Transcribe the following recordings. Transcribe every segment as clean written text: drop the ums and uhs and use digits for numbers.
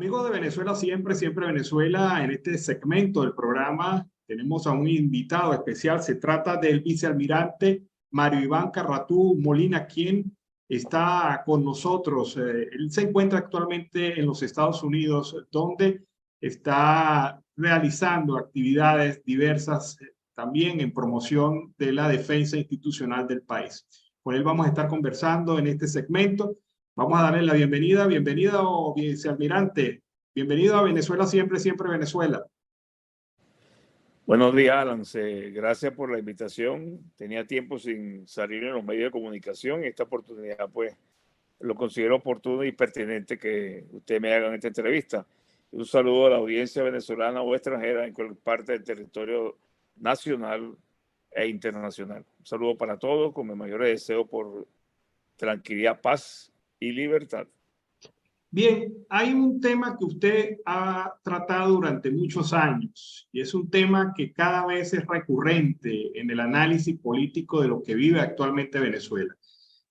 Amigos de Venezuela siempre, siempre Venezuela, en este segmento del programa tenemos a un invitado especial. Se trata del vicealmirante Mario Iván Carratú Molina, quien está con nosotros. Él se encuentra actualmente en los Estados Unidos, donde está realizando actividades diversas, también en promoción de la defensa institucional del país. Con él vamos a estar conversando en este segmento. Vamos a darle la bienvenida. Bienvenido, vicealmirante. Bienvenido a Venezuela siempre, siempre Venezuela. Buenos días, Alan. Gracias por la invitación. Tenía tiempo sin salir en los medios de comunicación y esta oportunidad, pues, lo considero oportuno y pertinente que usted me haga esta entrevista. Un saludo a la audiencia venezolana o extranjera en cualquier parte del territorio nacional e internacional. Un saludo para todos, con mi mayor deseo por tranquilidad, paz y libertad. Bien, hay un tema que usted ha tratado durante muchos años y es un tema que cada vez es recurrente en el análisis político de lo que vive actualmente Venezuela.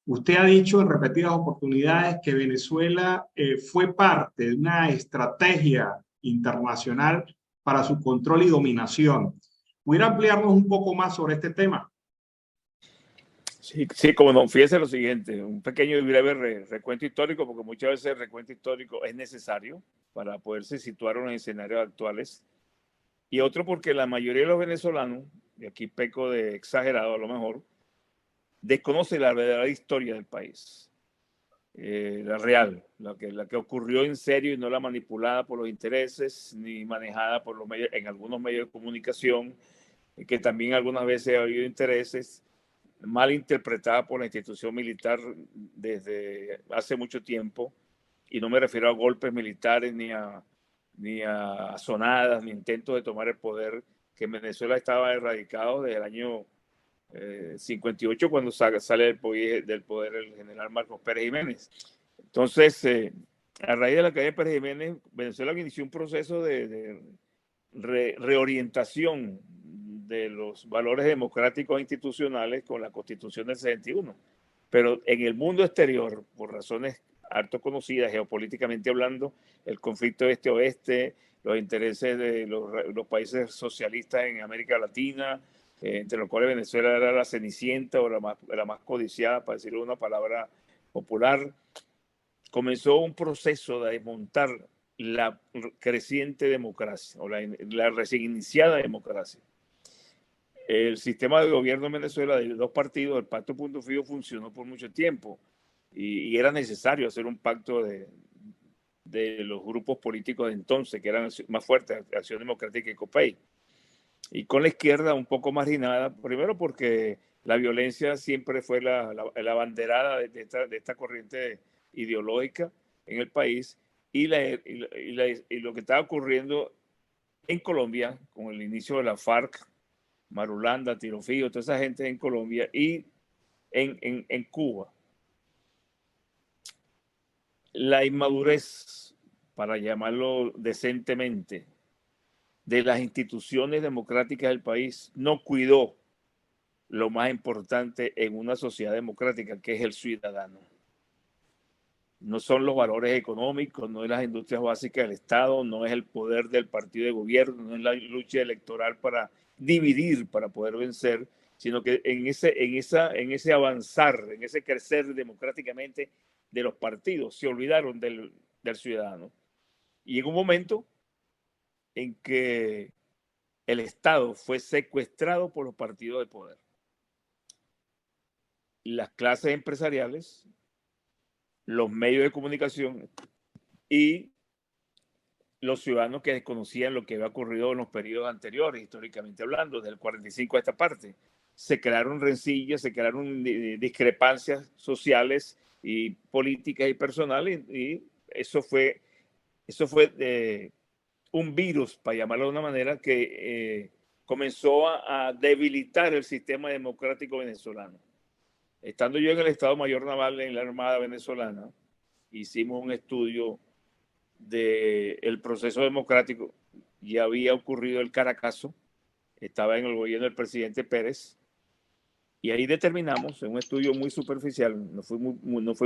Usted ha dicho en repetidas oportunidades que Venezuela fue parte de una estrategia internacional para su control y dominación. ¿Pudiera ampliarnos un poco más sobre este tema? Sí, como no, fíjese lo siguiente, un pequeño y breve recuento histórico, porque muchas veces el recuento histórico es necesario para poderse situar en los escenarios actuales, y otro porque la mayoría de los venezolanos, y aquí peco de exagerado a lo mejor, desconoce la verdadera historia del país, la real, la que ocurrió en serio y no la manipulada por los intereses, ni manejada por los medios, en algunos medios de comunicación, que también algunas veces ha habido intereses mal interpretada por la institución militar desde hace mucho tiempo, y no me refiero a golpes militares ni a sonadas, ni intentos de tomar el poder, que en Venezuela estaba erradicado desde el año 58, cuando sale del poder el general Marcos Pérez Jiménez. Entonces, a raíz de la caída de Pérez Jiménez, Venezuela inició un proceso de reorientación de los valores democráticos e institucionales con la Constitución del 61. Pero en el mundo exterior, por razones harto conocidas, geopolíticamente hablando, el conflicto este-oeste, los intereses de los países socialistas en América Latina, entre los cuales Venezuela era la cenicienta o la más codiciada, para decirlo una palabra popular, comenzó un proceso de desmontar la creciente democracia o la recién iniciada democracia. El sistema de gobierno en Venezuela de dos partidos, el Pacto Punto Fijo, funcionó por mucho tiempo y era necesario hacer un pacto de los grupos políticos de entonces, que eran más fuertes, Acción Democrática y COPEI. Y con la izquierda un poco marginada, primero porque la violencia siempre fue la banderada de esta corriente ideológica en el país, y lo que estaba ocurriendo en Colombia con el inicio de la FARC, Marulanda, Tiro Fijo, toda esa gente en Colombia, y en Cuba. La inmadurez, para llamarlo decentemente, de las instituciones democráticas del país no cuidó lo más importante en una sociedad democrática, que es el ciudadano. No son los valores económicos, no es las industrias básicas del Estado, no es el poder del partido de gobierno, no es la lucha electoral para dividir, para poder vencer, sino que en ese avanzar, en ese crecer democráticamente de los partidos, se olvidaron del ciudadano. Y en un momento en que el Estado fue secuestrado por los partidos de poder, las clases empresariales, los medios de comunicación y los ciudadanos que desconocían lo que había ocurrido en los periodos anteriores, históricamente hablando, desde el 45 a esta parte. Se crearon rencillas, se crearon discrepancias sociales y políticas y personales, y eso fue un virus, para llamarlo de una manera, que comenzó a debilitar el sistema democrático venezolano. Estando yo en el Estado Mayor Naval en la Armada venezolana, hicimos un estudio del proceso democrático. Ya había ocurrido el Caracazo, estaba en el gobierno del presidente Pérez, y ahí determinamos, en un estudio muy superficial, no fue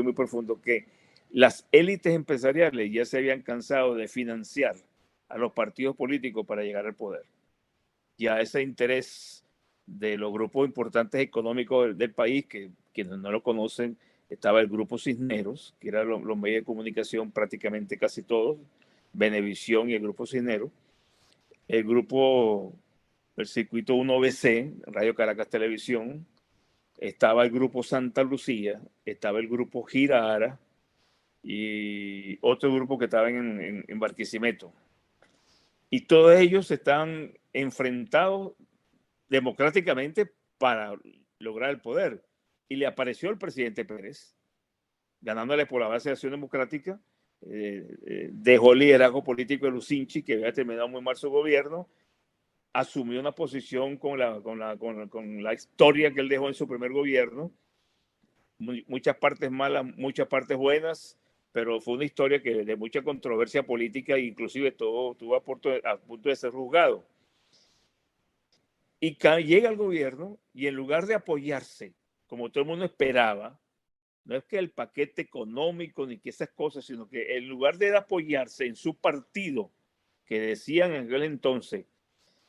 muy profundo, que las élites empresariales ya se habían cansado de financiar a los partidos políticos para llegar al poder. Ya ese interés de los grupos importantes económicos del país, que quienes no lo conocen, estaba el Grupo Cisneros, que eran los medios de comunicación prácticamente casi todos, Venevisión y el Grupo Cisneros, el circuito 1BC, Radio Caracas Televisión, estaba el Grupo Santa Lucía, estaba el Grupo Girara y otro grupo que estaba en Barquisimeto. Y todos ellos están enfrentados democráticamente para lograr el poder. Y le apareció el presidente Pérez, ganándole por la base de Acción Democrática, dejó el liderazgo político de Lucinchi, que había terminado muy mal su gobierno, asumió una posición con la historia que él dejó en su primer gobierno, muchas partes malas, muchas partes buenas, pero fue una historia que de mucha controversia política, e inclusive todo estuvo a punto de ser juzgado. Y llega al gobierno y en lugar de apoyarse, como todo el mundo esperaba, no es que el paquete económico ni que esas cosas, sino que en lugar de apoyarse en su partido, que decían en aquel entonces,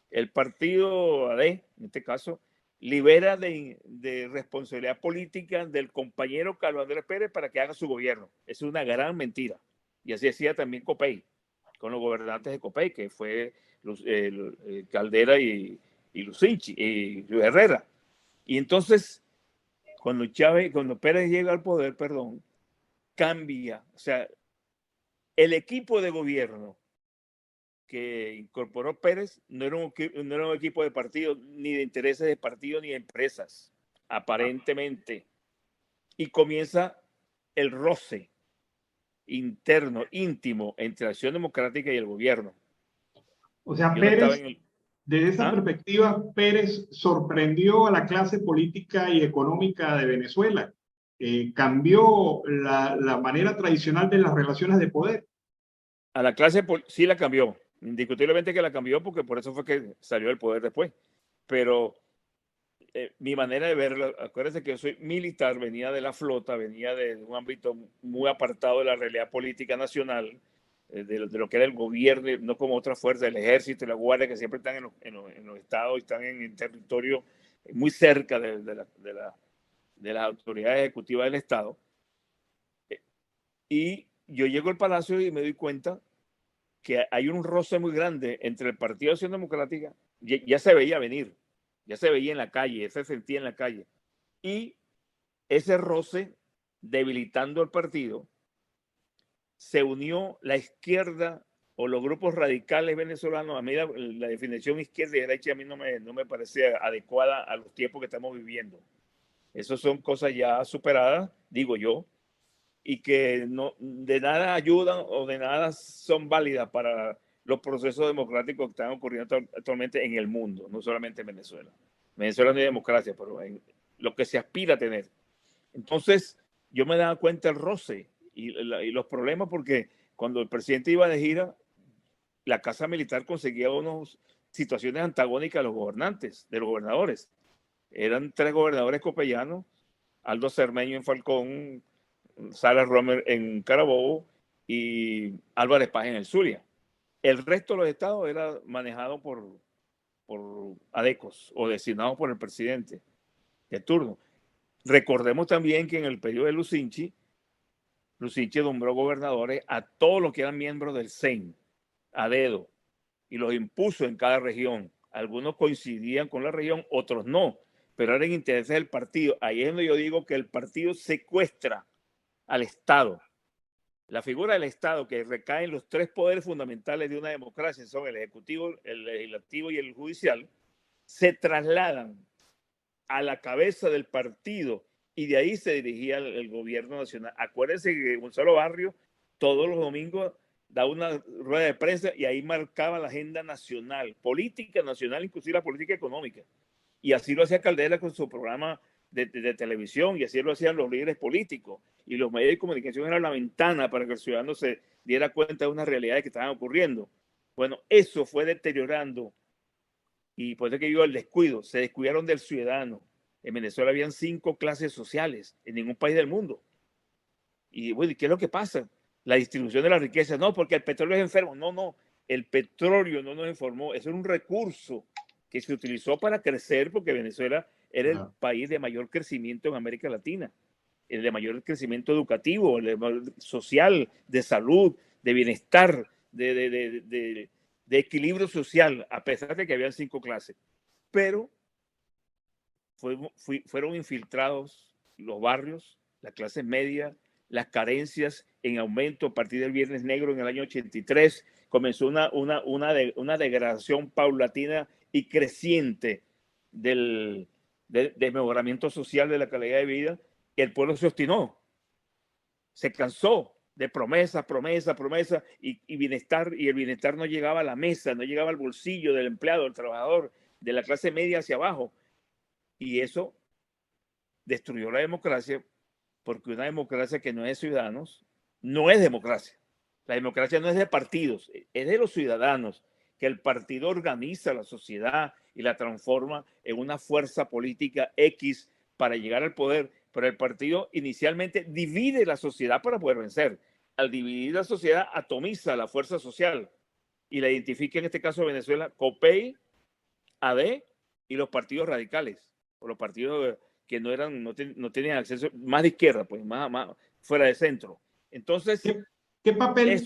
el partido AD, en este caso, libera de responsabilidad política del compañero Carlos Andrés Pérez para que haga su gobierno. Es una gran mentira. Y así decía también Copey, con los gobernantes de Copey, que fue Caldera y Lucinchi y Luis Herrera. Y entonces, cuando Pérez llega al poder, cambia. O sea, el equipo de gobierno que incorporó Pérez no era un equipo de partido, ni de intereses de partido, ni de empresas, aparentemente. Y comienza el roce interno, íntimo, entre Acción Democrática y el gobierno. O sea, Yo no estaba Pérez, desde esa perspectiva, Pérez sorprendió a la clase política y económica de Venezuela. Cambió la manera tradicional de las relaciones de poder. A la clase sí la cambió, indiscutiblemente que la cambió, porque por eso fue que salió del poder después. Pero mi manera de verlo, acuérdense que yo soy militar, venía de la flota, venía de un ámbito muy apartado de la realidad política nacional, de lo que era el gobierno, no como otras fuerzas, el ejército y la guardia, que siempre están en los estados y están en el territorio muy cerca de las autoridades ejecutivas del estado. Y yo llego al palacio y me doy cuenta que hay un roce muy grande entre el Partido de Acción Democrática, ya se veía venir, ya se veía en la calle, ya se sentía en la calle, y ese roce, debilitando el partido, se unió la izquierda o los grupos radicales venezolanos. A mí la definición izquierda y derecha a mí no me parece adecuada a los tiempos que estamos viviendo. Esas son cosas ya superadas, digo yo, y que no, de nada ayudan o de nada son válidas para los procesos democráticos que están ocurriendo actualmente en el mundo, no solamente en Venezuela. Venezuela no hay democracia, pero en lo que se aspira a tener. Entonces, yo me daba cuenta del roce y los problemas, porque cuando el presidente iba de gira, la Casa Militar conseguía unas situaciones antagónicas a los gobernantes, de los gobernadores. Eran 3 gobernadores copellanos, Aldo Cermeño en Falcón, Sara Romer en Carabobo y Álvarez Paz en el Zulia. El resto de los estados era manejado por adecos o designados por el presidente de turno. Recordemos también que en el periodo de Lucinchi nombró gobernadores a todos los que eran miembros del CEN, a dedo, y los impuso en cada región. Algunos coincidían con la región, otros no, pero eran intereses del partido. Ahí es donde yo digo que el partido secuestra al Estado. La figura del Estado, que recae en los 3 poderes fundamentales de una democracia, son el ejecutivo, el legislativo y el judicial, se trasladan a la cabeza del partido y de ahí se dirigía el gobierno nacional. Acuérdense que Gonzalo Barrios todos los domingos da una rueda de prensa y ahí marcaba la agenda nacional, política nacional, inclusive la política económica. Y así lo hacía Caldera con su programa de televisión, y así lo hacían los líderes políticos. Y los medios de comunicación eran la ventana para que el ciudadano se diera cuenta de unas realidades que estaban ocurriendo. Bueno, eso fue deteriorando, y por eso que digo el descuido, se descuidaron del ciudadano. En Venezuela habían 5 clases sociales, en ningún país del mundo. Y bueno, ¿y qué es lo que pasa? La distribución de la riqueza. No, porque el petróleo es enfermo. No, no. El petróleo no nos informó. Eso era un recurso que se utilizó para crecer, porque Venezuela era el país de mayor crecimiento en América Latina, el de mayor crecimiento educativo, el de social, de salud, de bienestar, de equilibrio social, a pesar de que habían 5 clases. Pero fueron infiltrados los barrios, la clase media, las carencias en aumento a partir del Viernes Negro en el año 83. Comenzó una degradación paulatina y creciente del mejoramiento social de la calidad de vida. Y el pueblo se obstinó, se cansó de promesa, promesa, promesa y bienestar, y el bienestar no llegaba a la mesa, no llegaba al bolsillo del empleado, del trabajador, de la clase media hacia abajo. Y eso destruyó la democracia, porque una democracia que no es de ciudadanos no es democracia. La democracia no es de partidos, es de los ciudadanos, que el partido organiza la sociedad y la transforma en una fuerza política X para llegar al poder, pero el partido inicialmente divide la sociedad para poder vencer. Al dividir la sociedad, atomiza la fuerza social y la identifica, en este caso Venezuela, COPEI, AD y los partidos radicales, o los partidos que no tenían acceso, más de izquierda, pues más fuera de centro. Entonces, ¿qué papel,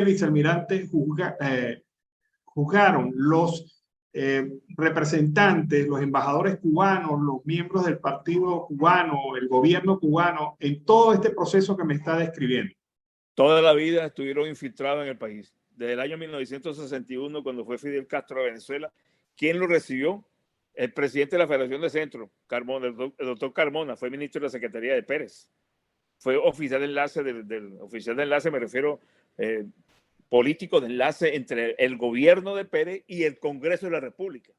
vicealmirante, jugaron los representantes, los embajadores cubanos, los miembros del partido cubano, el gobierno cubano, en todo este proceso que me está describiendo? Toda la vida estuvieron infiltrados en el país. Desde el año 1961, cuando fue Fidel Castro a Venezuela, ¿quién lo recibió? El presidente de la Federación de Centro, Carmona, el doctor Carmona, fue ministro de la Secretaría de Pérez. Fue oficial de enlace, oficial de enlace, me refiero, político de enlace entre el gobierno de Pérez y el Congreso de la República.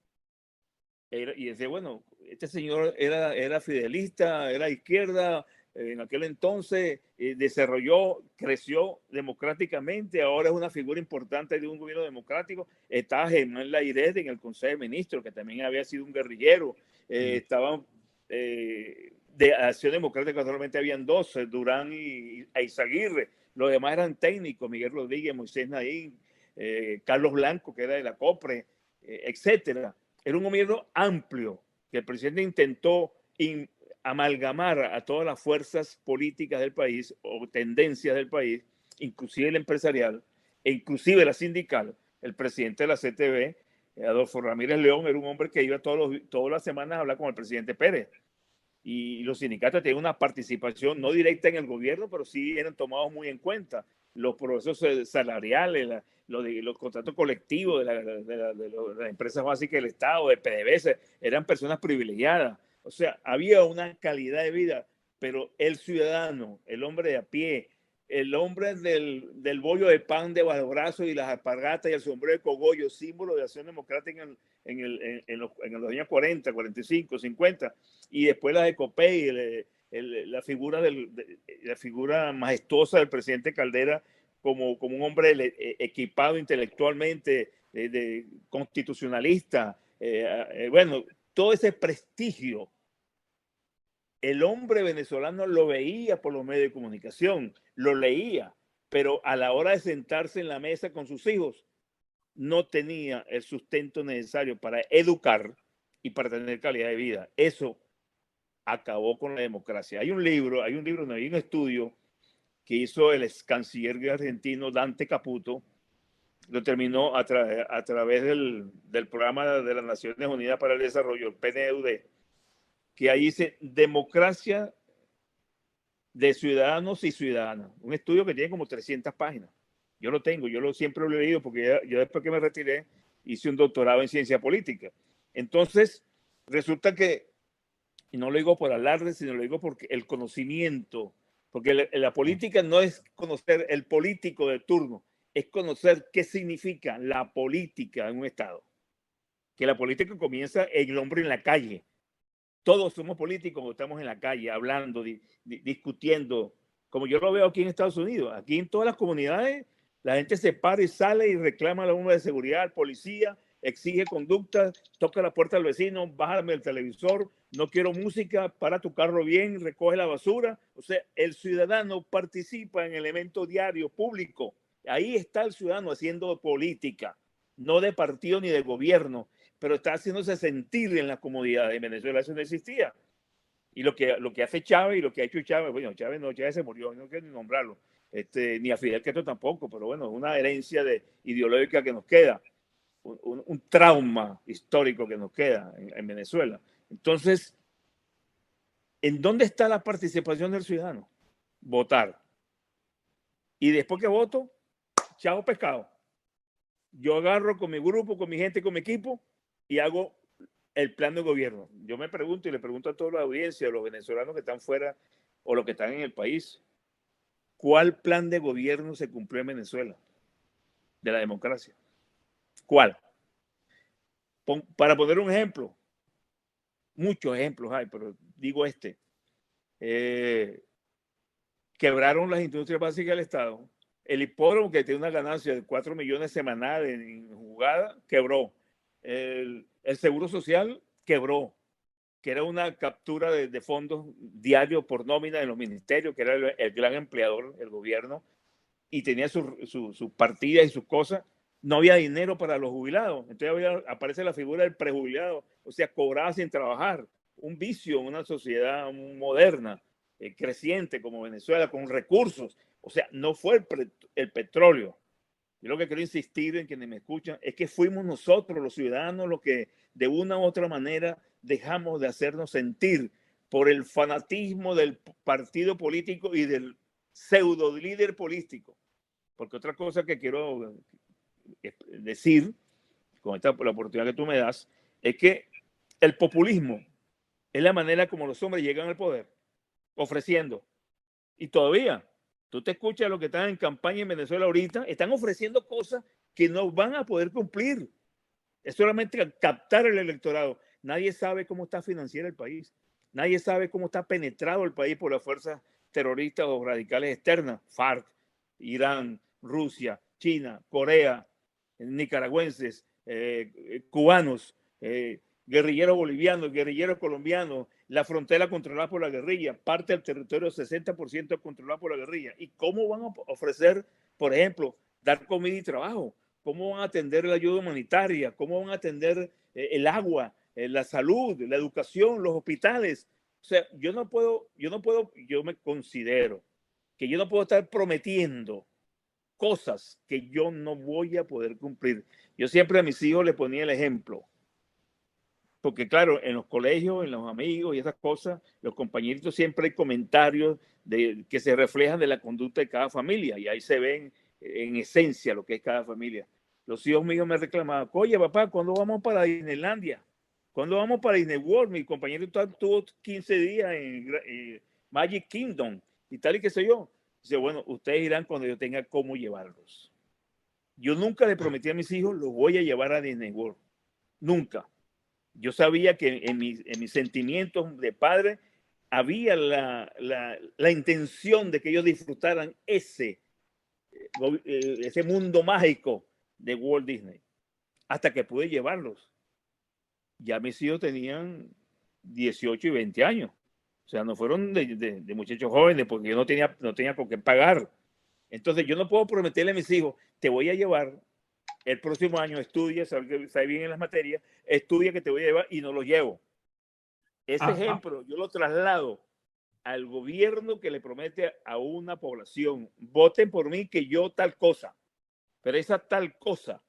Y decía, bueno, este señor era fidelista, era izquierda, en aquel entonces desarrolló, creció democráticamente, ahora es una figura importante de un gobierno democrático. Estaba Germán Layret en el Consejo de Ministros, que también había sido un guerrillero. Estaban de Acción Democrática, solamente habían 12, Durán y Eizaguirre. Los demás eran técnicos, Miguel Rodríguez, Moisés Naín, Carlos Blanco, que era de la COPRE, etcétera. Era un gobierno amplio que el presidente intentó amalgamar a todas las fuerzas políticas del país o tendencias del país, inclusive la empresarial e inclusive la sindical. El presidente de la CTV, Adolfo Ramírez León, era un hombre que iba todas las semanas a hablar con el presidente Pérez. Y los sindicatos tienen una participación no directa en el gobierno, pero sí eran tomados muy en cuenta. Los procesos salariales, los contratos colectivos de las empresas básicas del Estado, de PDVSA, eran personas privilegiadas. O sea, había una calidad de vida, pero el ciudadano, el hombre de a pie, el hombre del bollo de pan de bajo brazo y las alpargatas y el sombrero de cogollo, símbolo de Acción Democrática en los años 40, 45, 50, y después la de Copey, la figura majestuosa del presidente Caldera como un hombre equipado intelectualmente, constitucionalista. Bueno, todo ese prestigio, el hombre venezolano lo veía por los medios de comunicación, lo leía, pero a la hora de sentarse en la mesa con sus hijos, no tenía el sustento necesario para educar y para tener calidad de vida. Eso acabó con la democracia. Hay un estudio que hizo el ex canciller argentino Dante Caputo, lo terminó a través del programa de las Naciones Unidas para el Desarrollo, el PNUD, que ahí dice democracia de ciudadanos y ciudadanas. Un estudio que tiene como 300 páginas. Yo lo tengo, siempre lo he leído porque yo después que me retiré hice un doctorado en ciencia política. Entonces, resulta que, y no lo digo por alarde, sino lo digo porque el conocimiento, porque la política no es conocer el político de turno, es conocer qué significa la política en un Estado. Que la política comienza en el hombre en la calle. Todos somos políticos cuando estamos en la calle, hablando, discutiendo, como yo lo veo aquí en Estados Unidos. Aquí en todas las comunidades, la gente se para y sale y reclama a la bomba de seguridad, al policía, exige conducta, toca la puerta al vecino, bájame el televisor, no quiero música, para tu carro bien, recoge la basura. O sea, el ciudadano participa en elemento diario, público. Ahí está el ciudadano haciendo política, no de partido ni de gobierno, pero está haciéndose sentir en la comodidad. En Venezuela eso no existía. Y lo que hace Chávez y lo que ha hecho Chávez, bueno, Chávez no, Chávez se murió, no quiero ni nombrarlo, ni a Fidel Castro tampoco, pero bueno, es una herencia ideológica que nos queda, un trauma histórico que nos queda en Venezuela. Entonces, ¿en dónde está la participación del ciudadano? Votar. Y después que voto, chao pescado. Yo agarro con mi grupo, con mi gente, con mi equipo y hago el plan de gobierno. Yo me pregunto y le pregunto a toda la audiencia, a los venezolanos que están fuera o los que están en el país, ¿cuál plan de gobierno se cumplió en Venezuela de la democracia? ¿Cuál? Para poner un ejemplo, muchos ejemplos hay, pero digo quebraron las industrias básicas del Estado. El hipódromo, que tiene una ganancia de 4 millones semanales en jugada, quebró. El Seguro Social quebró, que era una captura de fondos diarios por nómina en los ministerios, que era el gran empleador, el gobierno, y tenía sus partidas y sus cosas. No había dinero para los jubilados. Entonces aparece la figura del prejubilado, o sea, cobraba sin trabajar. Un vicio en una sociedad moderna, creciente como Venezuela, con recursos. O sea, no fue el petróleo. Yo lo que quiero insistir en quienes me escuchan es que fuimos nosotros, los ciudadanos, los que de una u otra manera dejamos de hacernos sentir por el fanatismo del partido político y del pseudo líder político. Porque otra cosa que quiero decir con la oportunidad que tú me das es que el populismo es la manera como los hombres llegan al poder, ofreciendo. Y todavía, tú te escuchas lo que están en campaña en Venezuela ahorita, están ofreciendo cosas que no van a poder cumplir. Es solamente captar el electorado. Nadie sabe cómo está financiera el país. Nadie sabe cómo está penetrado el país por las fuerzas terroristas o radicales externas. FARC, Irán, Rusia, China, Corea, nicaragüenses, cubanos, guerrilleros bolivianos, guerrilleros colombianos, la frontera controlada por la guerrilla, parte del territorio 60% controlado por la guerrilla. ¿Y cómo van a ofrecer, por ejemplo, dar comida y trabajo? ¿Cómo van a atender la ayuda humanitaria? ¿Cómo van a atender el agua, la salud, la educación, los hospitales? O sea, yo me considero que yo no puedo estar prometiendo cosas que yo no voy a poder cumplir. Yo siempre a mis hijos les ponía el ejemplo. Porque claro, en los colegios, en los amigos y esas cosas, los compañeritos siempre hay comentarios que se reflejan de la conducta de cada familia y ahí se ven en esencia lo que es cada familia. Los hijos míos me reclamaban, oye papá, ¿cuándo vamos para Disneylandia? ¿Cuándo vamos para Disney World? Mi compañero tuvo 15 días en Magic Kingdom y tal y qué sé yo. Dice, bueno, ustedes irán cuando yo tenga cómo llevarlos. Yo nunca le prometí a mis hijos, los voy a llevar a Disney World. Nunca. Yo sabía que en mis sentimientos de padre había la intención de que ellos disfrutaran ese mundo mágico de Walt Disney. Hasta que pude llevarlos. Ya mis hijos tenían 18 y 20 años. O sea, no fueron de muchachos jóvenes porque yo no tenía con qué pagar. Entonces yo no puedo prometerle a mis hijos, te voy a llevar el próximo año, estudia, sabe bien en las materias, estudia que te voy a llevar y no lo llevo. Ese ejemplo yo lo traslado al gobierno que le promete a una población, voten por mí que yo tal cosa, pero esa tal cosa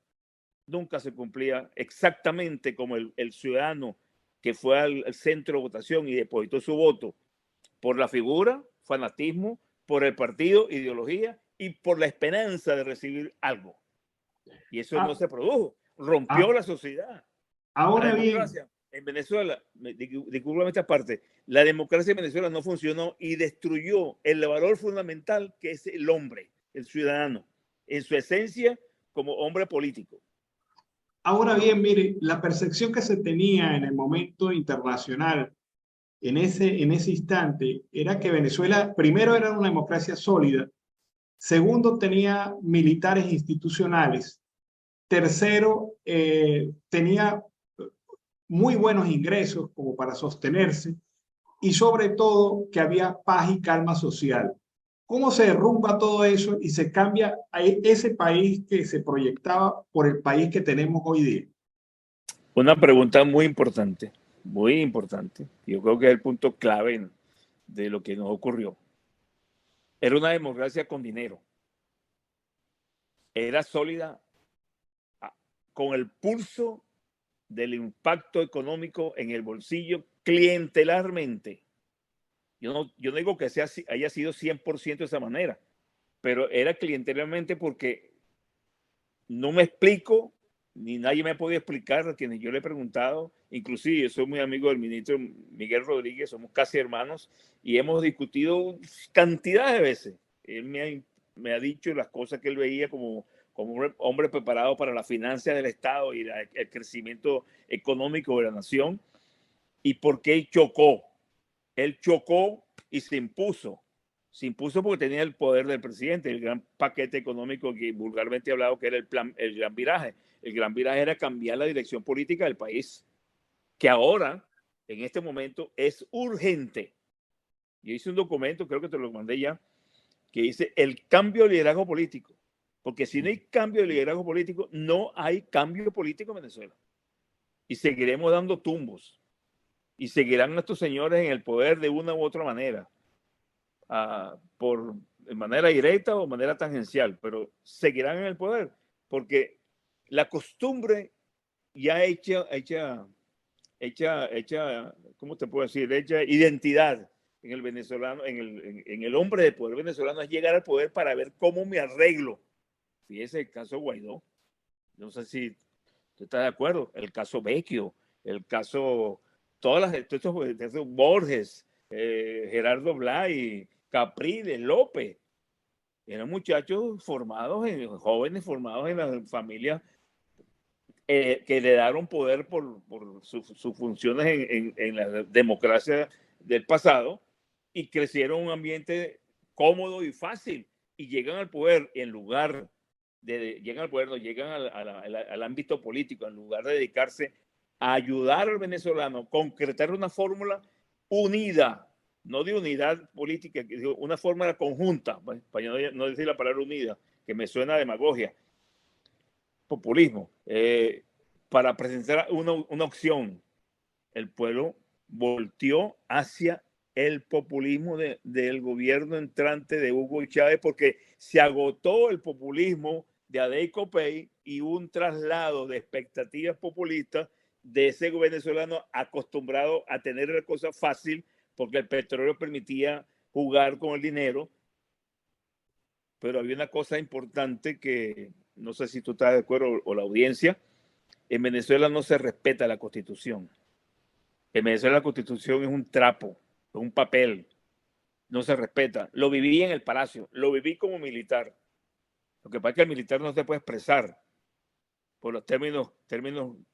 nunca se cumplía exactamente como el ciudadano que fue al centro de votación y depositó su voto por la figura, fanatismo, por el partido, ideología y por la esperanza de recibir algo. Y eso no se produjo. Rompió la sociedad. Ahora la democracia en Venezuela, discúlpame esta parte, la democracia en Venezuela no funcionó y destruyó el valor fundamental que es el hombre, el ciudadano, en su esencia como hombre político. Ahora bien, mire, la percepción que se tenía en el momento internacional, en ese instante, era que Venezuela, primero, era una democracia sólida, segundo, tenía militares institucionales Tercero, tenía muy buenos ingresos como para sostenerse y sobre todo que había paz y calma social. ¿Cómo se derrumba todo eso y se cambia a ese país que se proyectaba por el país que tenemos hoy día? Una pregunta muy importante, muy importante. Yo creo que es el punto clave de lo que nos ocurrió. Era una democracia con dinero. Era sólida con el pulso del impacto económico en el bolsillo clientelarmente. Yo no digo que haya sido 100% de esa manera, pero era clientelarmente porque no me explico, ni nadie me ha podido explicar a quienes yo le he preguntado. Inclusive yo soy muy amigo del ministro Miguel Rodríguez, somos casi hermanos y hemos discutido cantidad de veces. Él me ha dicho las cosas que él veía como un hombre preparado para la finanza del Estado y el crecimiento económico de la nación. ¿Y por qué chocó? Él chocó y se impuso. Se impuso porque tenía el poder del presidente, el gran paquete económico que vulgarmente he hablado que era el gran viraje. El gran viraje era cambiar la dirección política del país, que ahora, en este momento, es urgente. Yo hice un documento, creo que te lo mandé ya, que dice el cambio de liderazgo político. Porque si no hay cambio de liderazgo político, no hay cambio político en Venezuela. Y seguiremos dando tumbos. Y seguirán estos señores en el poder de una u otra manera. De manera directa o de manera tangencial, pero seguirán en el poder, porque la costumbre ya hecha, ¿cómo te puedo decir? Hecha identidad en el venezolano, en el hombre de poder venezolano es llegar al poder para ver cómo me arreglo. Fíjese el caso Guaidó, no sé si tú estás de acuerdo, el caso Vecchio, el caso, todos estos Borges, Gerardo Blay, Capriles, López, eran muchachos jóvenes formados en las familias que heredaron poder por sus funciones en la democracia del pasado y crecieron en un ambiente cómodo y fácil y llegan al poder en lugar llegan al poder, no llegan al ámbito político en lugar de dedicarse a ayudar al venezolano a concretar una fórmula unida, no de unidad política, una fórmula conjunta, para no decir la palabra unida, que me suena a demagogia, populismo, para presentar una opción. El pueblo volteó hacia el populismo del gobierno entrante de Hugo Chávez porque se agotó el populismo de Adey Copey y un traslado de expectativas populistas de ese venezolano acostumbrado a tener la cosa fácil porque el petróleo permitía jugar con el dinero. Pero había una cosa importante que no sé si tú estás de acuerdo o la audiencia. En Venezuela no se respeta la Constitución. En Venezuela la Constitución es un trapo, es un papel, no se respeta. Lo viví en el Palacio, lo viví como militar. Lo que pasa es que el militar no se puede expresar por los términos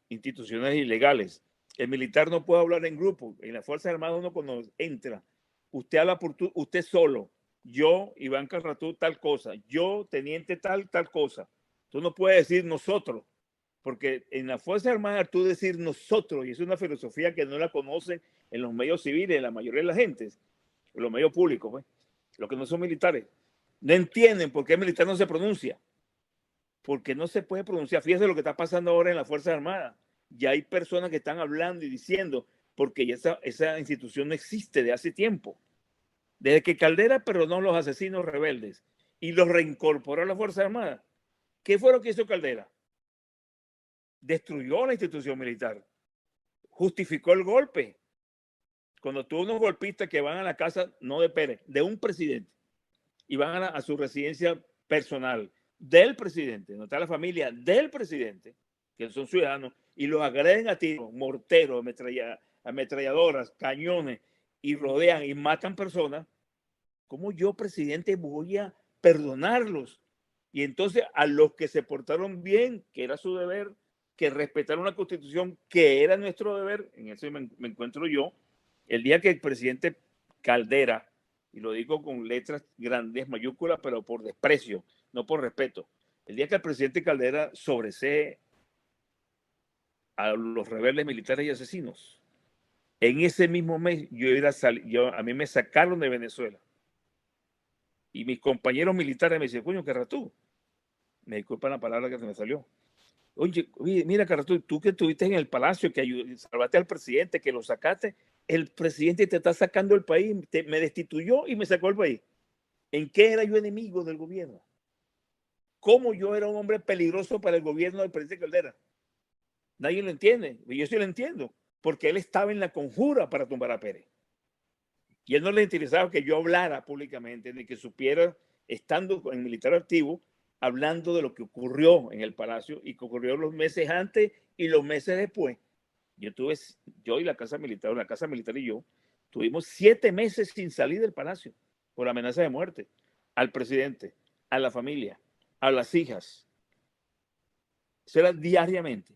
institucionales y legales. El militar no puede hablar en grupo. En las Fuerzas Armadas uno cuando entra, usted habla por usted solo. Yo, Iván Carratú, tal cosa. Yo, teniente tal cosa. Tú no puedes decir nosotros. Porque en las Fuerzas Armadas tú decir nosotros, y es una filosofía que no la conocen en los medios civiles, en la mayoría de la gente, en los medios públicos, pues, los que no son militares, no entienden por qué el militar no se pronuncia, porque no se puede pronunciar. Fíjese lo que está pasando ahora en las Fuerzas Armadas. Ya hay personas que están hablando y diciendo, porque ya esa institución no existe de hace tiempo. Desde que Caldera perdonó a los asesinos rebeldes y los reincorporó a las Fuerzas Armadas. ¿Qué fue lo que hizo Caldera? Destruyó la institución militar, justificó el golpe. Cuando tuvo unos golpistas que van a la casa, no de Pérez, de un presidente, y van a su residencia personal del presidente, no está la familia del presidente, que son ciudadanos, y los agreden a tiros, morteros, ametralladoras, cañones, y rodean y matan personas, ¿cómo yo, presidente, voy a perdonarlos? Y entonces a los que se portaron bien, que era su deber, que respetaron la Constitución, que era nuestro deber, en eso me encuentro yo, el día que el presidente Caldera, y lo digo con letras grandes, mayúsculas, pero por desprecio, no por respeto, El día que el presidente Caldera sobresee a los rebeldes militares y asesinos, en ese mismo mes a mí me sacaron de Venezuela. Y mis compañeros militares me decían, coño, Carratú, me disculpan la palabra que se me salió. Oye, mira, Carratú, tú que estuviste en el palacio, que salvaste al presidente, que lo sacaste, el presidente te está sacando el país, me destituyó y me sacó el país. ¿En qué era yo enemigo del gobierno? ¿Cómo yo era un hombre peligroso para el gobierno del presidente Caldera? Nadie lo entiende, yo sí lo entiendo, porque él estaba en la conjura para tumbar a Pérez. Y él no le interesaba que yo hablara públicamente, ni que supiera, estando en militar activo, hablando de lo que ocurrió en el Palacio y que ocurrió los meses antes y los meses después. Yo y la Casa Militar y yo, tuvimos 7 meses sin salir del Palacio por amenaza de muerte al presidente, a la familia, a las hijas. Eso era diariamente.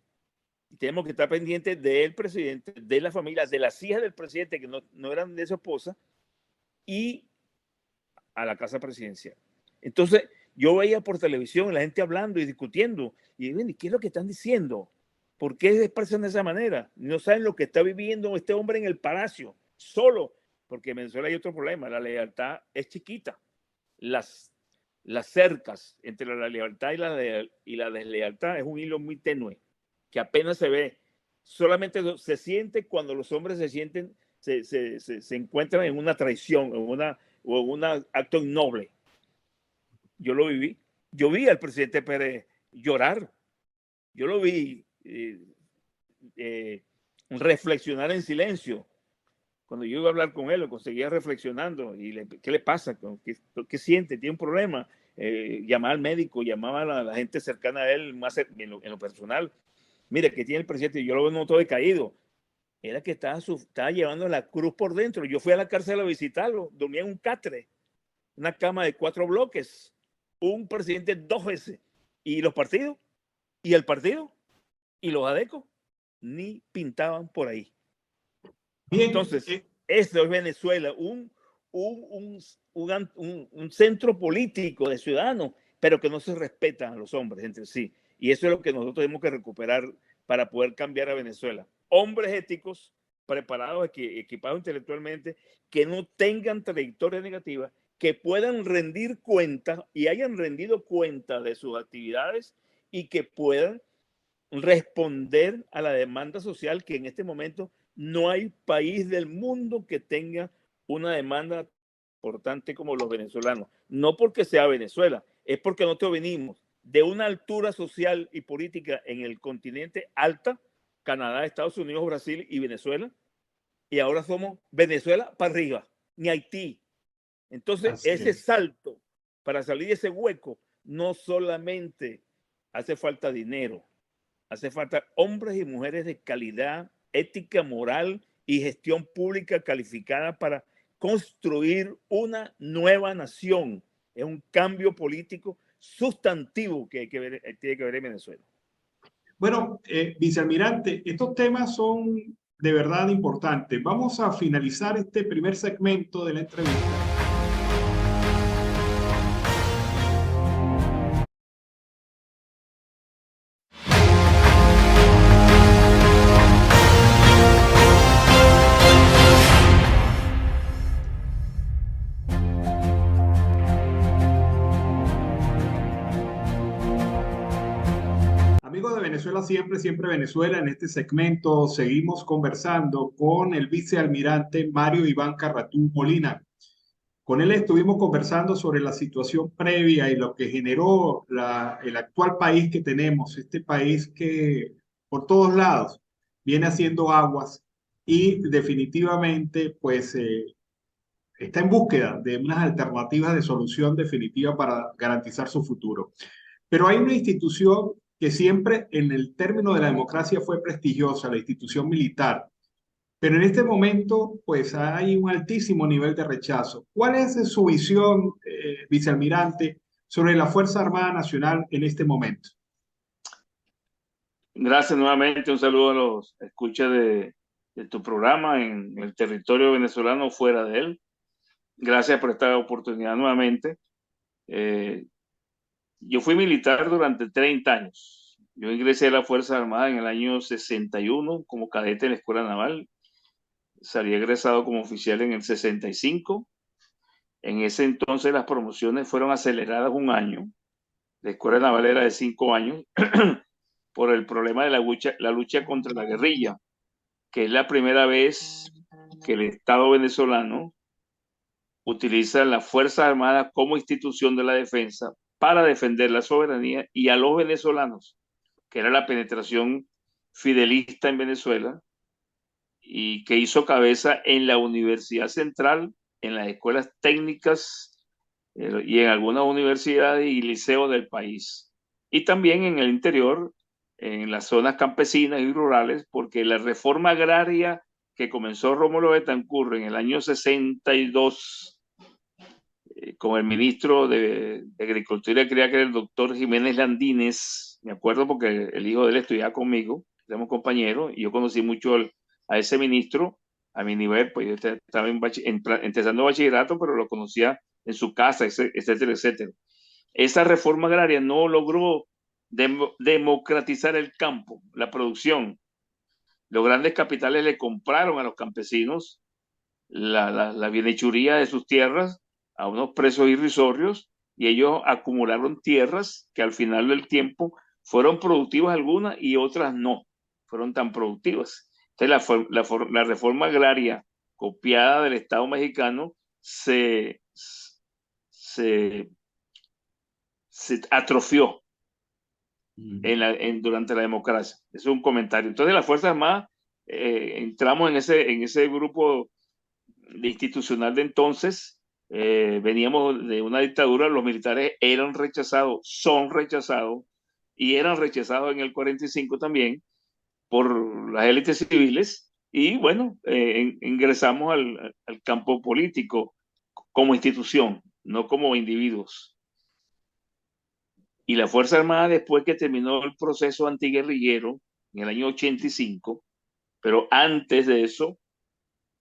Y tenemos que estar pendientes del presidente, de la familia, de las hijas del presidente que no eran de su esposa y a la casa presidencial. Entonces, yo veía por televisión la gente hablando y discutiendo. Y digo, ¿qué es lo que están diciendo? ¿Por qué se expresan de esa manera? No saben lo que está viviendo este hombre en el palacio, solo. Porque en Venezuela hay otro problema. La lealtad es chiquita. Las cercas entre la lealtad y la deslealtad es un hilo muy tenue, que apenas se ve. Solamente se siente cuando los hombres se encuentran en una traición, o en un acto innoble. Yo lo viví. Yo vi al presidente Pérez llorar. Yo lo vi reflexionar en silencio. Cuando yo iba a hablar con él, lo conseguía reflexionando. ¿Qué le pasa? ¿Qué siente? ¿Tiene un problema? Llamaba al médico, llamaba a la gente cercana a él, más en lo personal. Mire, que tiene el presidente, yo lo veo no todo decaído. Era que estaba llevando la cruz por dentro. Yo fui a la cárcel a visitarlo, dormía en un catre, una cama de 4 bloques, un presidente 2 veces. ¿Y los partidos? ¿Y el partido? ¿Y los adecos? Ni pintaban por ahí. Bien, Entonces, esto es Venezuela, un centro político de ciudadanos, pero que no se respetan a los hombres entre sí. Y eso es lo que nosotros tenemos que recuperar para poder cambiar a Venezuela. Hombres éticos, preparados, equipados intelectualmente, que no tengan trayectoria negativa, que puedan rendir cuenta y hayan rendido cuenta de sus actividades y que puedan responder a la demanda social, que en este momento no hay país del mundo que tenga una demanda importante como los venezolanos. No porque sea Venezuela, es porque nosotros venimos de una altura social y política en el continente alta, Canadá, Estados Unidos, Brasil y Venezuela, y ahora somos Venezuela para arriba, ni Haití. Entonces, ese salto para salir de ese hueco, no solamente hace falta dinero, hace falta hombres y mujeres de calidad, ética, moral y gestión pública calificada para construir una nueva nación. Es un cambio político sustantivo que tiene que ver en Venezuela. Bueno, vicealmirante, estos temas son de verdad importantes. Vamos a finalizar este primer segmento de la entrevista. Amigos de Venezuela siempre, siempre Venezuela. En este segmento seguimos conversando con el vicealmirante Mario Iván Carratú Molina. Con él estuvimos conversando sobre la situación previa y lo que generó el actual país que tenemos, este país que por todos lados viene haciendo aguas y definitivamente pues está en búsqueda de unas alternativas de solución definitiva para garantizar su futuro. Pero hay una institución que siempre en el término de la democracia fue prestigiosa, la institución militar. Pero en este momento, pues hay un altísimo nivel de rechazo. ¿Cuál es su visión, vicealmirante, sobre la Fuerza Armada Nacional en este momento? Gracias nuevamente. Un saludo a los escuchas de tu programa en el territorio venezolano, fuera de él. Gracias por esta oportunidad nuevamente. Yo fui militar durante 30 años. Yo ingresé a la Fuerza Armada en el año 61 como cadete en la Escuela Naval. Salí egresado como oficial en el 65. En ese entonces las promociones fueron aceleradas un año. La Escuela Naval era de 5 años por el problema de la lucha contra la guerrilla, que es la primera vez que el Estado venezolano utiliza la Fuerza Armada como institución de la defensa para defender la soberanía y a los venezolanos, que era la penetración fidelista en Venezuela y que hizo cabeza en la Universidad Central, en las escuelas técnicas y en algunas universidades y liceos del país. Y también en el interior, en las zonas campesinas y rurales, porque la reforma agraria que comenzó Rómulo Betancourt en el año 62 con el ministro de Agricultura y Cría, que era el doctor Jiménez Landines, me acuerdo porque el hijo de él estudiaba conmigo, éramos compañeros, y yo conocí mucho a ese ministro a mi nivel, pues yo estaba empezando bachillerato, pero lo conocía en su casa, etcétera, etcétera. Esa reforma agraria no logró democratizar el campo, la producción. Los grandes capitales le compraron a los campesinos la bienhechuría de sus tierras a unos precios irrisorios y ellos acumularon tierras que al final del tiempo fueron productivas algunas y otras no fueron tan productivas. Entonces la reforma agraria copiada del Estado mexicano se, se atrofió durante la democracia. Eso es un comentario. Entonces las Fuerzas Armadas entramos en ese grupo de institucional de entonces, veníamos de una dictadura, los militares eran rechazados, son rechazados y eran rechazados en el 45 también por las élites civiles y bueno, ingresamos al campo político como institución, no como individuos. Y la Fuerza Armada, después que terminó el proceso antiguerrillero en el año 85, pero antes de eso,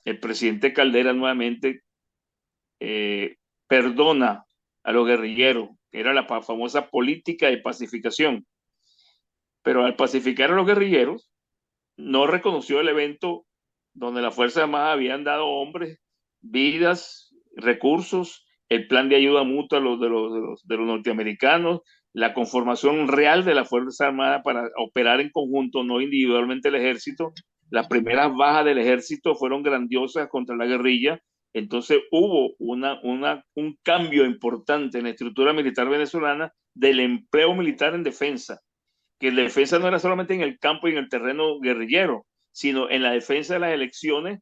el presidente Caldera nuevamente perdona a los guerrilleros, que era la famosa política de pacificación. Pero al pacificar a los guerrilleros, no reconoció el evento donde las Fuerzas Armadas habían dado hombres, vidas, recursos, el plan de ayuda mutua de los norteamericanos, la conformación real de la Fuerza Armada para operar en conjunto, no individualmente el ejército. Las primeras bajas del ejército fueron grandiosas contra la guerrilla. Entonces hubo un cambio importante en la estructura militar venezolana del empleo militar en defensa, que la defensa no era solamente en el campo y en el terreno guerrillero, sino en la defensa de las elecciones,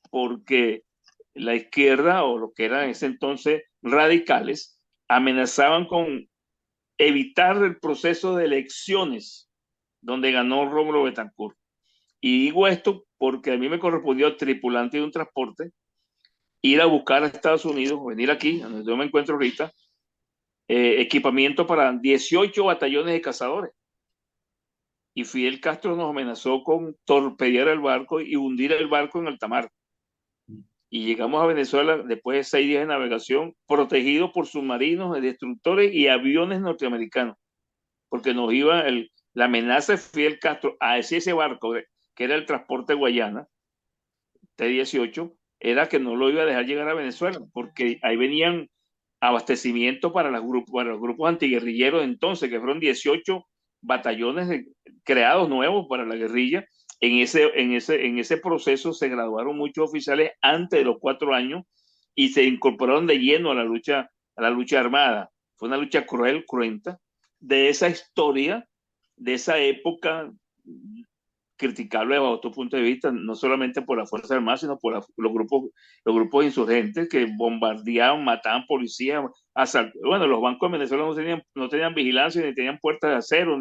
porque la izquierda o lo que eran en ese entonces radicales amenazaban con evitar el proceso de elecciones donde ganó Rómulo Betancourt. Y digo esto porque a mí me correspondió tripulante de un transporte ir a buscar a Estados Unidos, venir aquí, donde yo me encuentro ahorita, equipamiento para 18 batallones de cazadores. Y Fidel Castro nos amenazó con torpedear el barco y hundir el barco en alta mar. Y llegamos a Venezuela después de 6 días de navegación, protegidos por submarinos, destructores y aviones norteamericanos, porque nos iba la amenaza de Fidel Castro a ese barco, que era el transporte Guayana, T-18, era que no lo iba a dejar llegar a Venezuela, porque ahí venían abastecimiento para los grupos antiguerrilleros entonces, que fueron 18 batallones creados nuevos para la guerrilla. En ese proceso se graduaron muchos oficiales antes de los 4 años y se incorporaron de lleno a la lucha armada. Fue una lucha cruel, cruenta, de esa historia, de esa época criticable bajo tu punto de vista, no solamente por las Fuerzas Armadas, sino por los grupos insurgentes que bombardeaban, mataban policías, bueno, los bancos de Venezuela no tenían vigilancia, ni tenían puertas de acero,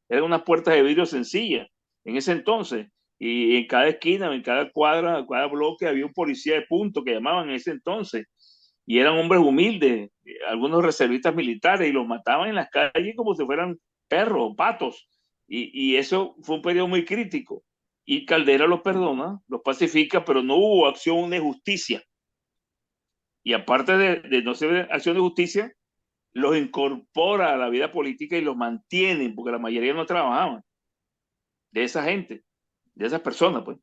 eran unas puertas de vidrio sencillas en ese entonces, y en cada esquina, en cada cuadra, cada bloque había un policía de punto que llamaban en ese entonces, y eran hombres humildes, algunos reservistas militares, y los mataban en las calles como si fueran perros o patos. Y eso fue un periodo muy crítico. Y Caldera los perdona, los pacifica, pero no hubo acción de justicia. Y aparte de no ser acción de justicia, los incorpora a la vida política y los mantienen, porque la mayoría no trabajaban, de esa gente, de esas personas, pues,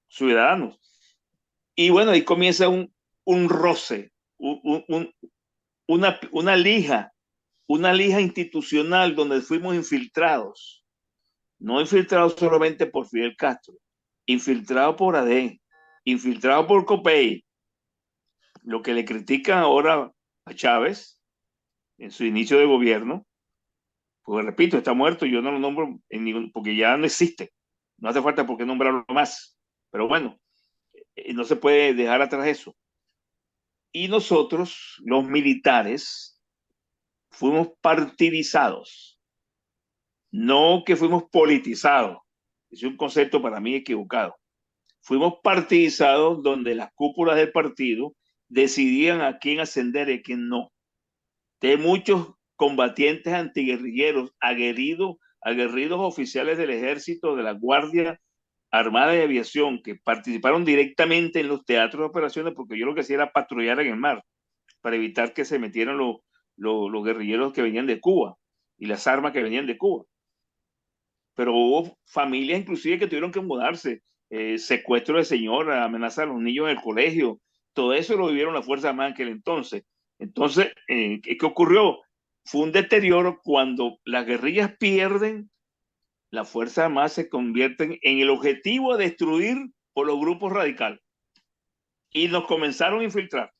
ciudadanos. Y bueno, ahí comienza un roce, una lija institucional donde fuimos infiltrados, no infiltrados solamente por Fidel Castro, infiltrados por ADN, infiltrados por COPEI, lo que le critican ahora a Chávez en su inicio de gobierno, pues repito, está muerto, yo no lo nombro en ningún, porque ya no existe, no hace falta por qué nombrarlo más, pero bueno, no se puede dejar atrás eso. Y nosotros, los militares, fuimos partidizados, no que fuimos politizados, es un concepto para mí equivocado. Fuimos partidizados donde las cúpulas del partido decidían a quién ascender y a quién no. De muchos combatientes antiguerrilleros, aguerridos oficiales del ejército, de la Guardia Armada de Aviación, que participaron directamente en los teatros de operaciones, porque yo lo que hacía era patrullar en el mar, para evitar que se metieran los guerrilleros que venían de Cuba y las armas que venían de Cuba. Pero hubo familias inclusive que tuvieron que mudarse, secuestro de señora, amenaza a los niños en el colegio, todo eso lo vivieron las Fuerzas Armadas en aquel entonces. Entonces, ¿qué ocurrió? Fue un deterioro cuando las guerrillas pierden, las Fuerzas Armadas se convierten en el objetivo a destruir por los grupos radicales. Y nos comenzaron a infiltrar.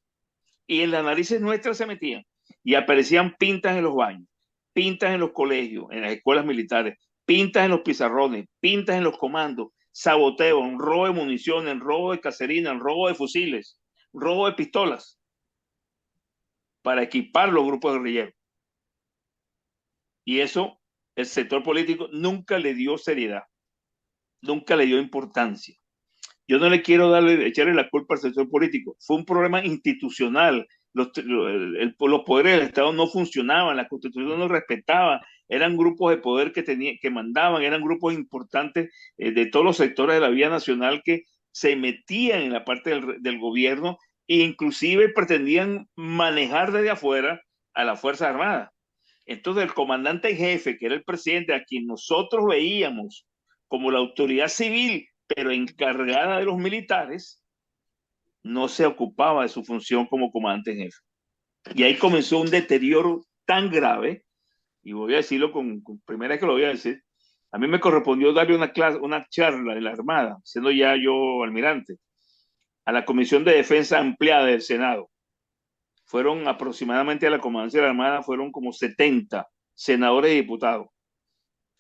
Y en las narices nuestras se metían. Y aparecían pintas en los baños, pintas en los colegios, en las escuelas militares, pintas en los pizarrones, pintas en los comandos, saboteo, en robo de municiones, en robo de caserina, en robo de fusiles, robo de pistolas, para equipar los grupos guerrilleros. Y eso el sector político nunca le dio seriedad, nunca le dio importancia. Yo no le quiero echarle la culpa al sector político. Fue un problema institucional. Los poderes del Estado no funcionaban, la Constitución no respetaba, eran grupos de poder que mandaban, eran grupos importantes de todos los sectores de la vida nacional que se metían en la parte del gobierno e inclusive pretendían manejar desde afuera a las Fuerzas Armadas. Entonces el comandante en jefe, que era el presidente, a quien nosotros veíamos como la autoridad civil, pero encargada de los militares, no se ocupaba de su función como comandante en jefe. Y ahí comenzó un deterioro tan grave, y voy a decirlo con primera vez que lo voy a decir, a mí me correspondió darle una charla de la Armada, siendo ya yo almirante, a la Comisión de Defensa Ampliada del Senado. Fueron aproximadamente a la Comandancia de la Armada, fueron como 70 senadores y diputados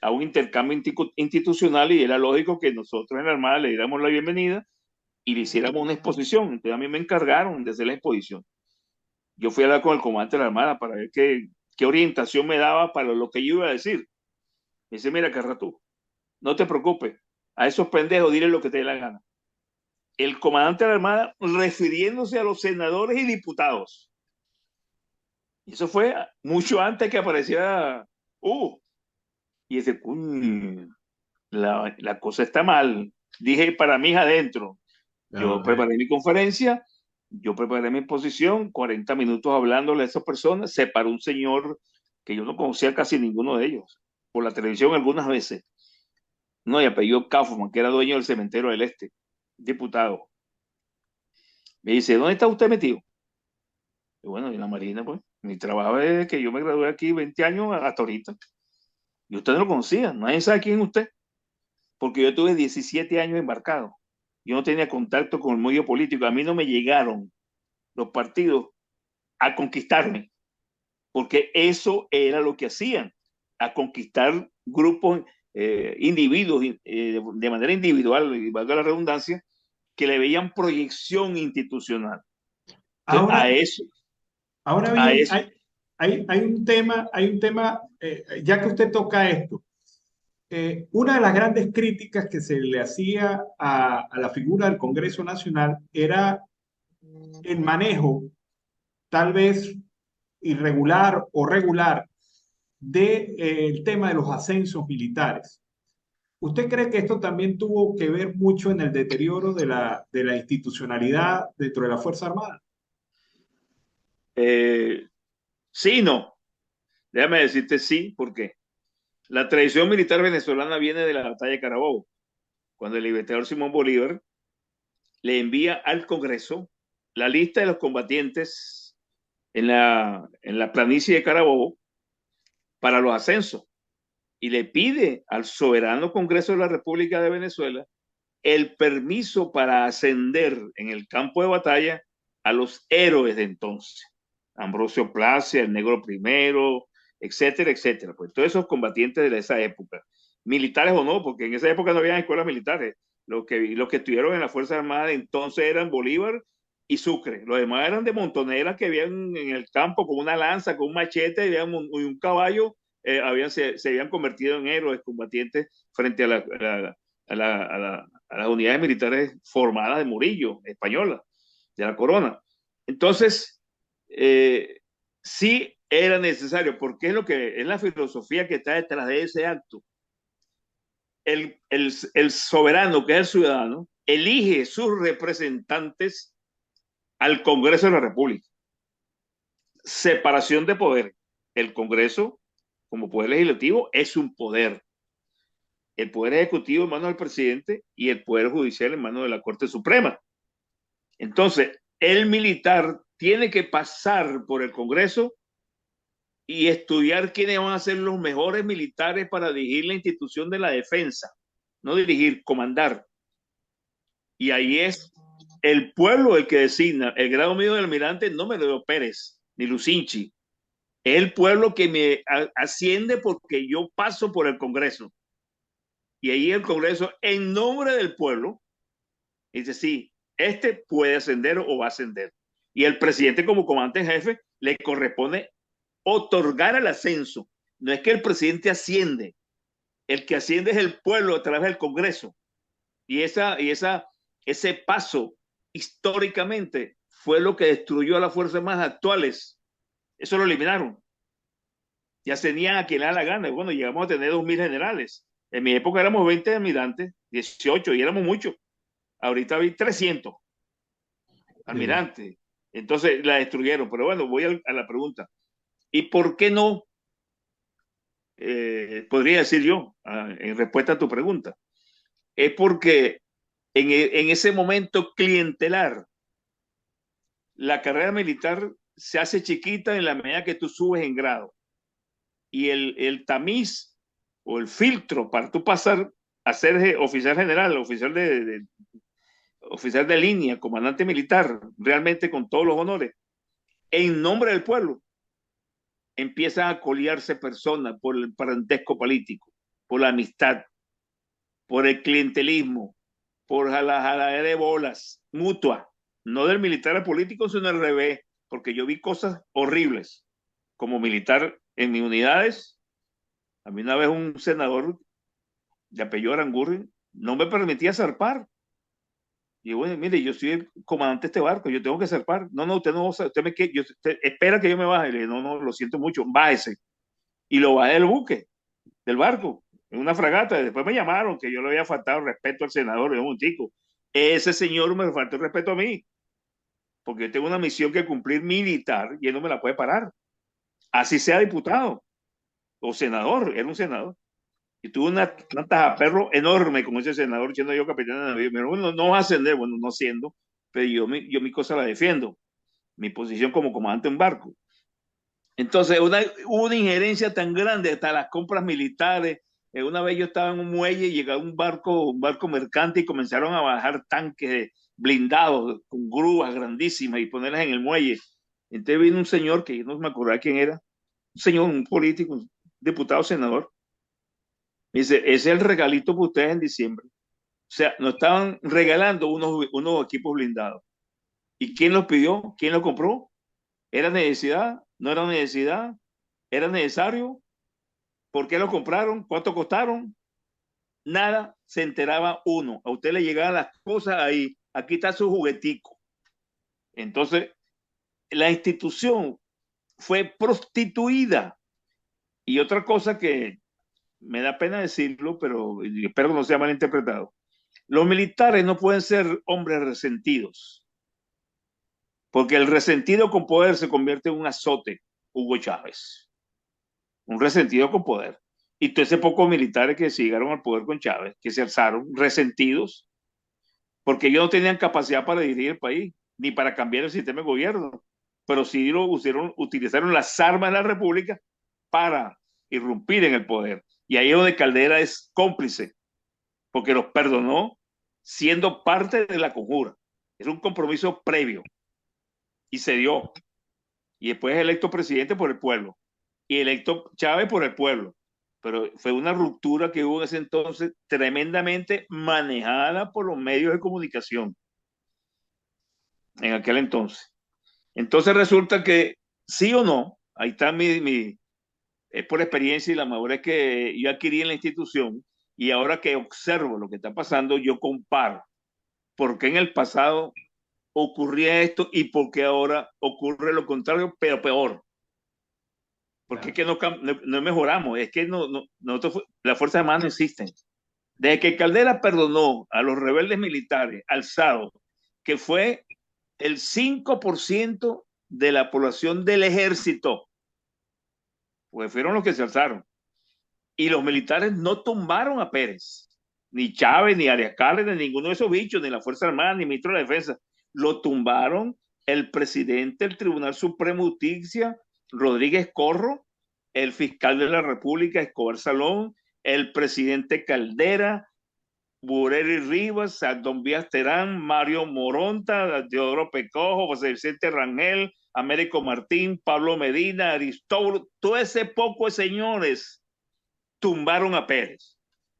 a un intercambio institucional, y era lógico que nosotros en la Armada le diéramos la bienvenida y le hiciéramos una exposición. Entonces a mí me encargaron de hacer la exposición. Yo fui a hablar con el comandante de la Armada para ver qué orientación me daba para lo que yo iba a decir. Me dice, mira, Carratú, no te preocupes, a esos pendejos dile lo que te dé la gana. El comandante de la Armada refiriéndose a los senadores y diputados. Y eso fue mucho antes que apareciera y ese, la cosa está mal. Dije para mí adentro. Yo preparé mi conferencia, yo preparé mi exposición, 40 minutos hablándole a esas personas. Se paró un señor que yo no conocía casi ninguno de ellos, por la televisión algunas veces. No, y apellido Kaufman, que era dueño del cementerio del Este, diputado. Me dice, ¿dónde está usted metido? Y bueno, en la Marina, pues. Mi trabajo es que yo me gradué aquí 20 años hasta ahorita. Y usted no lo conocía, nadie sabe quién es usted. Porque yo tuve 17 años embarcado. Yo no tenía contacto con el medio político. A mí no me llegaron los partidos a conquistarme, porque eso era lo que hacían, a conquistar grupos, individuos, de manera individual, y valga la redundancia, que le veían proyección institucional. Entonces, Ahora, ahora a bien, eso. hay un tema, ya que usted toca esto, una de las grandes críticas que se le hacía a la figura del Congreso Nacional era el manejo, tal vez irregular o regular, del tema de los ascensos militares. ¿Usted cree que esto también tuvo que ver mucho en el deterioro de la institucionalidad dentro de la Fuerza Armada? Eh, Sí, no. Déjame decirte sí, porque la tradición militar venezolana viene de la batalla de Carabobo, cuando el libertador Simón Bolívar le envía al Congreso la lista de los combatientes en la planicie de Carabobo para los ascensos y le pide al soberano Congreso de la República de Venezuela el permiso para ascender en el campo de batalla a los héroes de entonces. Ambrosio Plaza, el Negro Primero, etcétera, etcétera. Pues todos esos combatientes de esa época, militares o no, porque en esa época no había escuelas militares. Los que estuvieron en la Fuerza Armada entonces eran Bolívar y Sucre. Los demás eran de montoneras que habían en el campo con una lanza, con un machete y un caballo. Se habían convertido en héroes combatientes frente a las unidades militares formadas de Murillo, españolas, de la corona. Entonces, sí era necesario, porque es lo que es la filosofía que está detrás de ese acto. El soberano, que es el ciudadano, elige sus representantes al Congreso de la República. Separación de poder. El Congreso, como poder legislativo, es un poder. El poder ejecutivo en manos del presidente y el poder judicial en manos de la Corte Suprema. Entonces, el militar tiene que pasar por el Congreso y estudiar quiénes van a ser los mejores militares para dirigir la institución de la defensa, no dirigir, comandar. Y ahí es el pueblo el que designa el grado medio del almirante, no Melodeo Pérez ni Lucinchi. Es el pueblo que me asciende porque yo paso por el Congreso. Y ahí el Congreso, en nombre del pueblo, dice, sí, este puede ascender o va a ascender. Y el presidente como comandante en jefe le corresponde otorgar el ascenso. No es que el presidente asciende, el que asciende es el pueblo a través del Congreso. Y ese paso históricamente fue lo que destruyó a las fuerzas más actuales. Eso lo eliminaron. Ya ascendían a quien le da la gana. Bueno, llegamos a tener 2.000 generales. En mi época éramos 20 almirantes, 18, y éramos muchos. Ahorita hay 300 Sí. almirantes. Entonces la destruyeron. Pero bueno, voy a la pregunta. ¿Y por qué no? Podría decir yo, en respuesta a tu pregunta. Es porque en ese momento clientelar, la carrera militar se hace chiquita en la medida que tú subes en grado. Y el tamiz o el filtro para tú pasar a ser oficial general, oficial de línea, comandante militar, realmente con todos los honores, en nombre del pueblo, empiezan a coliarse personas por el parentesco político, por la amistad, por el clientelismo, por la jaladera de bolas mutua, no del militar al político, sino al revés, porque yo vi cosas horribles como militar en mis unidades. A mí una vez un senador de apellido Arangurri no me permitía zarpar. Y bueno, mire, yo soy el comandante de este barco, yo tengo que zarpar. No, no, usted no, usted usted espera que yo me baje. Le dije, no, no, lo siento mucho, bájese. Y lo bajé del buque, del barco, en una fragata. Después me llamaron que yo le había faltado respeto al senador, un tico. Ese señor me faltó el respeto a mí, porque yo tengo una misión que cumplir militar y él no me la puede parar. Así sea diputado o senador, era un senador. Y tuve una planta a perro enorme como ese senador, siendo yo capitán de navío. Pero bueno, no va a ascender, bueno, no siendo, pero yo mi cosa la defiendo, mi posición como comandante en barco. Entonces, una injerencia tan grande hasta las compras militares. Una vez yo estaba en un muelle y llegó un barco mercante y comenzaron a bajar tanques blindados con grúas grandísimas y ponerlas en el muelle. Entonces vino un señor que yo no me acordaba quién era, un señor, un político, un diputado, senador. Me dice, ese es el regalito para ustedes en diciembre. O sea, nos estaban regalando unos equipos blindados. ¿Y quién los pidió? ¿Quién los compró? ¿Era necesidad? ¿No era necesidad? ¿Era necesario? ¿Por qué lo compraron? ¿Cuánto costaron? Nada se enteraba uno. A usted le llegaban las cosas ahí. Aquí está su juguetico. Entonces, la institución fue prostituida. Y otra cosa que me da pena decirlo, pero espero que no sea malinterpretado. Los militares no pueden ser hombres resentidos, porque el resentido con poder se convierte en un azote. Hugo Chávez, un resentido con poder. Y todos esos pocos militares que se llegaron al poder con Chávez, que se alzaron resentidos, porque ellos no tenían capacidad para dirigir el país, ni para cambiar el sistema de gobierno, pero sí utilizaron las armas de la República para irrumpir en el poder. Y ahí es donde Caldera es cómplice, porque los perdonó siendo parte de la conjura. Es un compromiso previo y se dio. Y después es electo presidente por el pueblo y electo Chávez por el pueblo. Pero fue una ruptura que hubo en ese entonces tremendamente manejada por los medios de comunicación en aquel entonces. Entonces resulta que sí o no, ahí está es por experiencia y la madurez que yo adquirí en la institución, y ahora que observo lo que está pasando, yo comparo por qué en el pasado ocurría esto y por qué ahora ocurre lo contrario, pero peor. Porque claro, es que no mejoramos, es que nosotros, las Fuerzas Armadas no existen. Desde que Caldera perdonó a los rebeldes militares alzados, que fue el 5% de la población del ejército, pues fueron los que se alzaron. Y los militares no tumbaron a Pérez, ni Chávez, ni Arias Cárdenas, ni ninguno de esos bichos, ni la Fuerza Armada, ni ministro de la Defensa. Lo tumbaron el presidente del Tribunal Supremo de Justicia, Rodríguez Corro, el fiscal de la República, Escobar Salón, el presidente Caldera, Bureri Rivas, Don Vías Terán, Mario Moronta, Teodoro Pecojo, José Vicente Rangel, Américo Martín, Pablo Medina, Aristóbulo, todo ese poco de señores tumbaron a Pérez.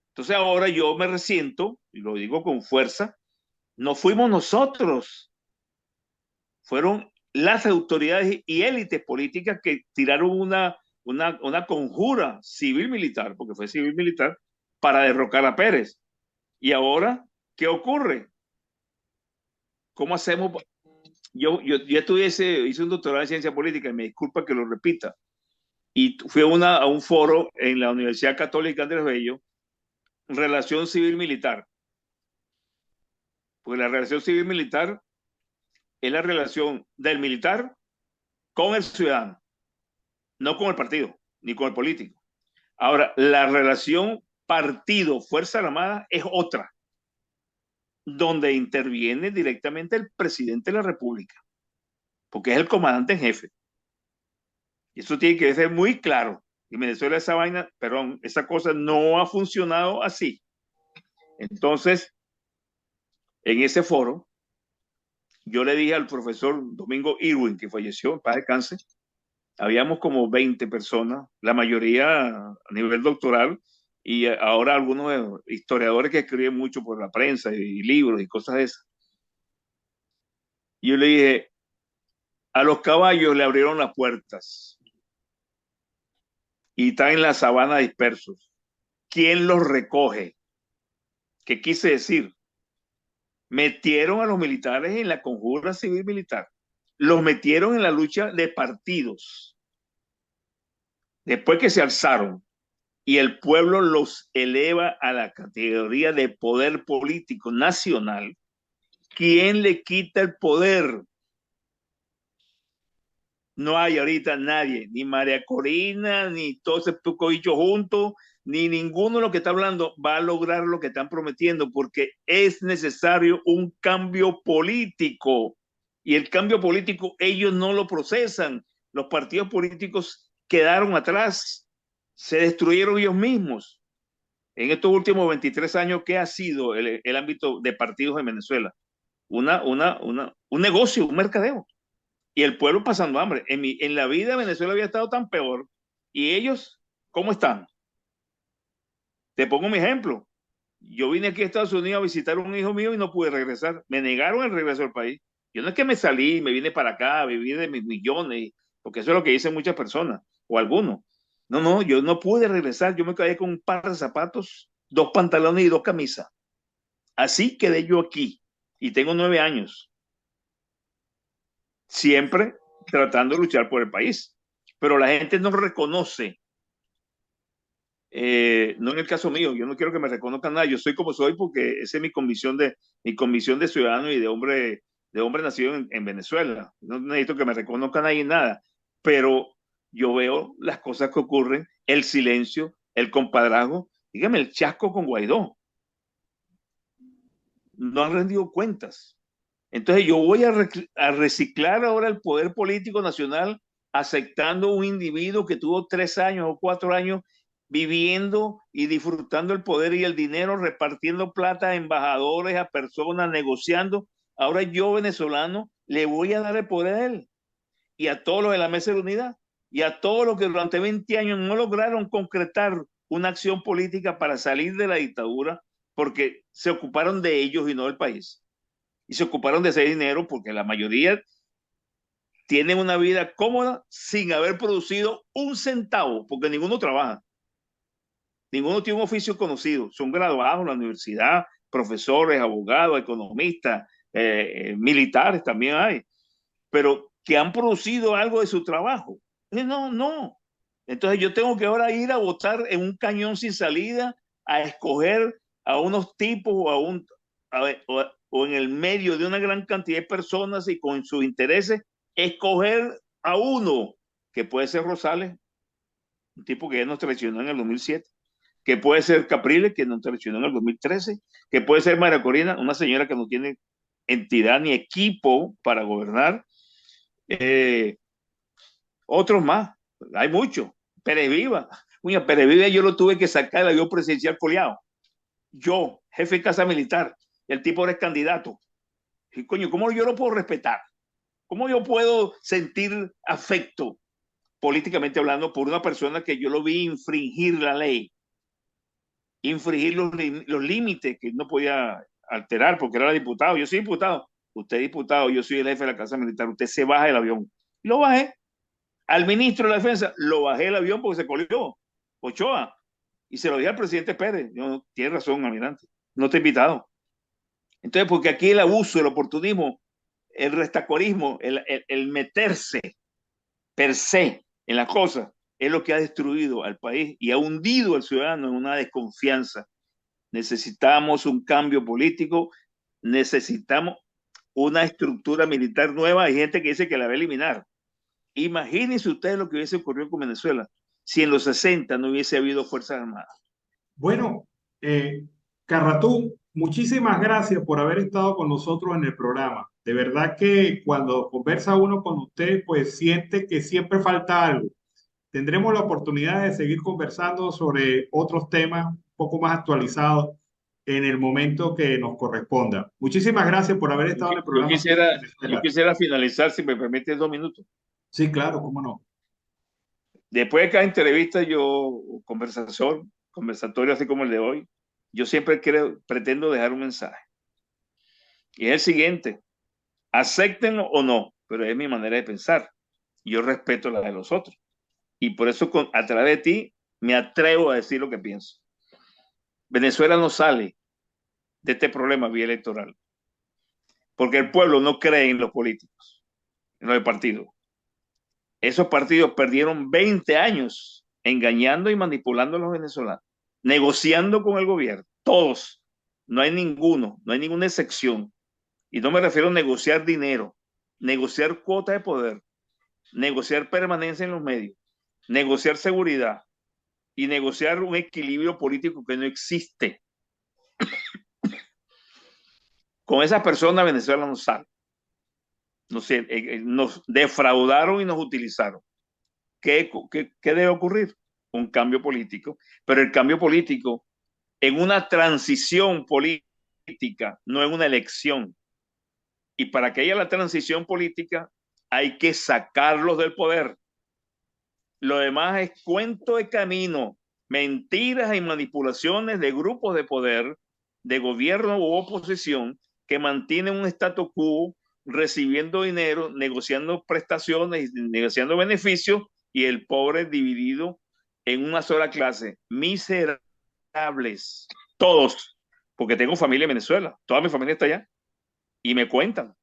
Entonces ahora yo me resiento, y lo digo con fuerza, no fuimos nosotros, fueron las autoridades y élites políticas que tiraron una conjura civil-militar, porque fue civil-militar, para derrocar a Pérez. Y ahora, ¿qué ocurre? ¿Cómo hacemos? Yo hice un doctorado en ciencia política, y me disculpa que lo repita, y fui a un foro en la Universidad Católica Andrés Bello, relación civil-militar. Porque la relación civil-militar es la relación del militar con el ciudadano, no con el partido, ni con el político. Ahora, la relación partido-Fuerza Armada es otra, donde interviene directamente el presidente de la República, porque es el comandante en jefe. Y eso tiene que ser muy claro. Y Venezuela esa cosa no ha funcionado así. Entonces, en ese foro, yo le dije al profesor Domingo Irwin, que falleció en paz descanse, habíamos como 20 personas, la mayoría a nivel doctoral, y ahora algunos historiadores que escriben mucho por la prensa y libros y cosas de esas. Y yo le dije, a los caballos le abrieron las puertas y están en la sabana dispersos. ¿Quién los recoge? ¿Qué quise decir? Metieron a los militares en la conjura civil-militar. Los metieron en la lucha de partidos. Después que se alzaron y el pueblo los eleva a la categoría de poder político nacional, ¿quién le quita el poder? No hay ahorita nadie, ni María Corina, ni todo ese poco dicho junto, ni ninguno de los que está hablando va a lograr lo que están prometiendo, porque es necesario un cambio político. Y el cambio político ellos no lo procesan. Los partidos políticos quedaron atrás, se destruyeron ellos mismos. En estos últimos 23 años, ¿qué ha sido el ámbito de partidos en Venezuela? Un negocio, un mercadeo. Y el pueblo pasando hambre. En la vida Venezuela había estado tan peor. ¿Y ellos cómo están? Te pongo mi ejemplo. Yo vine aquí a Estados Unidos a visitar a un hijo mío y no pude regresar. Me negaron el regreso al país. Yo no es que me salí, me vine para acá, viví de mis millones, porque eso es lo que dicen muchas personas, o algunos. No, yo no pude regresar. Yo me quedé con un par de zapatos, 2 pantalones y 2 camisas. Así quedé yo aquí. Y tengo 9 años. Siempre tratando de luchar por el país. Pero la gente no reconoce. No en el caso mío, yo no quiero que me reconozcan nada. Yo soy como soy porque esa es mi convicción de ciudadano y de hombre nacido en Venezuela. No necesito que me reconozcan ahí nada. Pero yo veo las cosas que ocurren, el silencio, el compadrazgo, dígame, el chasco con Guaidó. No han rendido cuentas. Entonces yo voy a reciclar ahora el poder político nacional aceptando un individuo que tuvo 3 años o 4 años viviendo y disfrutando el poder y el dinero, repartiendo plata a embajadores, a personas, negociando. Ahora yo, venezolano, le voy a dar el poder a él y a todos los de la Mesa de la Unidad y a todos los que durante 20 años no lograron concretar una acción política para salir de la dictadura porque se ocuparon de ellos y no del país. Y se ocuparon de ese dinero porque la mayoría tienen una vida cómoda sin haber producido un centavo, porque ninguno trabaja. Ninguno tiene un oficio conocido. Son graduados en la universidad, profesores, abogados, economistas, militares también hay, pero que han producido algo de su trabajo. No, no. Entonces yo tengo que ahora ir a votar en un cañón sin salida, a escoger a unos tipos o en el medio de una gran cantidad de personas y con sus intereses, escoger a uno, que puede ser Rosales, un tipo que ya nos traicionó en el 2007, que puede ser Capriles, que nos traicionó en el 2013, que puede ser María Corina, una señora que no tiene entidad ni equipo para gobernar. Otros más, hay muchos. Pérez Viva. Uy, Pérez Viva yo lo tuve que sacar del avión presidencial coleado. Yo, jefe de casa militar, el tipo era candidato. Y coño, ¿cómo yo lo puedo respetar? ¿Cómo yo puedo sentir afecto, políticamente hablando, por una persona que yo lo vi infringir la ley? Infringir los límites que no podía alterar porque era diputado. Yo soy diputado. Usted es diputado, yo soy el jefe de la casa militar. Usted se baja del avión. Lo bajé. Al ministro de la Defensa lo bajé el avión porque se colió Ochoa y se lo dije al presidente Pérez. Yo, tiene razón, almirante, no te he invitado. Entonces, porque aquí el abuso, el oportunismo, el restacorismo, el meterse per se en las cosas es lo que ha destruido al país y ha hundido al ciudadano en una desconfianza. Necesitamos un cambio político, necesitamos una estructura militar nueva. Hay gente que dice que la va a eliminar. Imagínense ustedes lo que hubiese ocurrido con Venezuela si en los 60 no hubiese habido Fuerzas Armadas. Bueno, Carratú, muchísimas gracias por haber estado con nosotros en el programa. De verdad que cuando conversa uno con usted, pues siente que siempre falta algo. Tendremos la oportunidad de seguir conversando sobre otros temas un poco más actualizados en el momento que nos corresponda. Muchísimas gracias por haber estado en el Yo programa Siempre quisiera, yo Venezuela. quisiera finalizar, si me permite, 2 minutos. Sí, claro, cómo no. Después de cada entrevista, conversatorio así como el de hoy, yo siempre pretendo dejar un mensaje. Y es el siguiente: acéptenlo o no, pero es mi manera de pensar. Yo respeto la de los otros. Y por eso, a través de ti, me atrevo a decir lo que pienso. Venezuela no sale de este problema vía electoral, porque el pueblo no cree en los políticos, en los partidos. Esos partidos perdieron 20 años engañando y manipulando a los venezolanos, negociando con el gobierno, todos, no hay ninguno, no hay ninguna excepción. Y no me refiero a negociar dinero, negociar cuotas de poder, negociar permanencia en los medios, negociar seguridad y negociar un equilibrio político que no existe. Con esas personas Venezuela no sale. Nos defraudaron y nos utilizaron. ¿Qué debe ocurrir? Un cambio político, pero el cambio político en una transición política, no en una elección. Y para que haya la transición política hay que sacarlos del poder. Lo demás es cuento de camino, mentiras y manipulaciones de grupos de poder, de gobierno u oposición, que mantienen un status quo, recibiendo dinero, negociando prestaciones, negociando beneficios, y el pobre dividido en una sola clase. Miserables, todos, porque tengo familia en Venezuela, toda mi familia está allá, y me cuentan,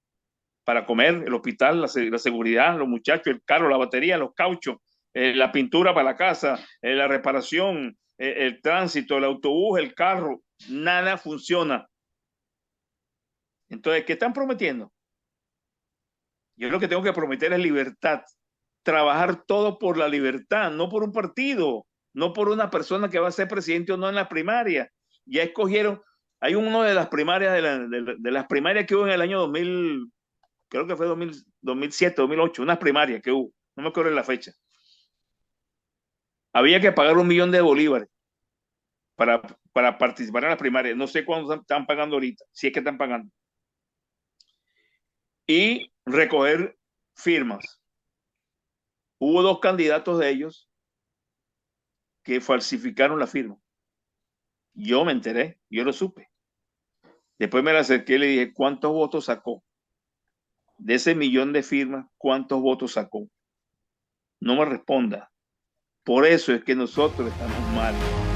para comer, el hospital, la seguridad, los muchachos, el carro, la batería, los cauchos, la pintura para la casa, la reparación, el tránsito, el autobús, el carro, nada funciona. Entonces, ¿qué están prometiendo? Yo lo que tengo que prometer es libertad, trabajar todo por la libertad, no por un partido, no por una persona que va a ser presidente o no en la primaria. Ya escogieron, hay uno de las primarias, de las primarias que hubo en el año 2000, creo que fue 2007, 2008, unas primarias que hubo, no me acuerdo de la fecha. Había que pagar 1 millón de bolívares para participar en las primarias. No sé cuánto están pagando ahorita, si es que están pagando. Y recoger firmas. Hubo 2 candidatos de ellos que falsificaron la firma. Yo me enteré, yo lo supe. Después me la acerqué y le dije, ¿cuántos votos sacó? De ese 1 millón de firmas, ¿cuántos votos sacó? No me responda. Por eso es que nosotros estamos mal.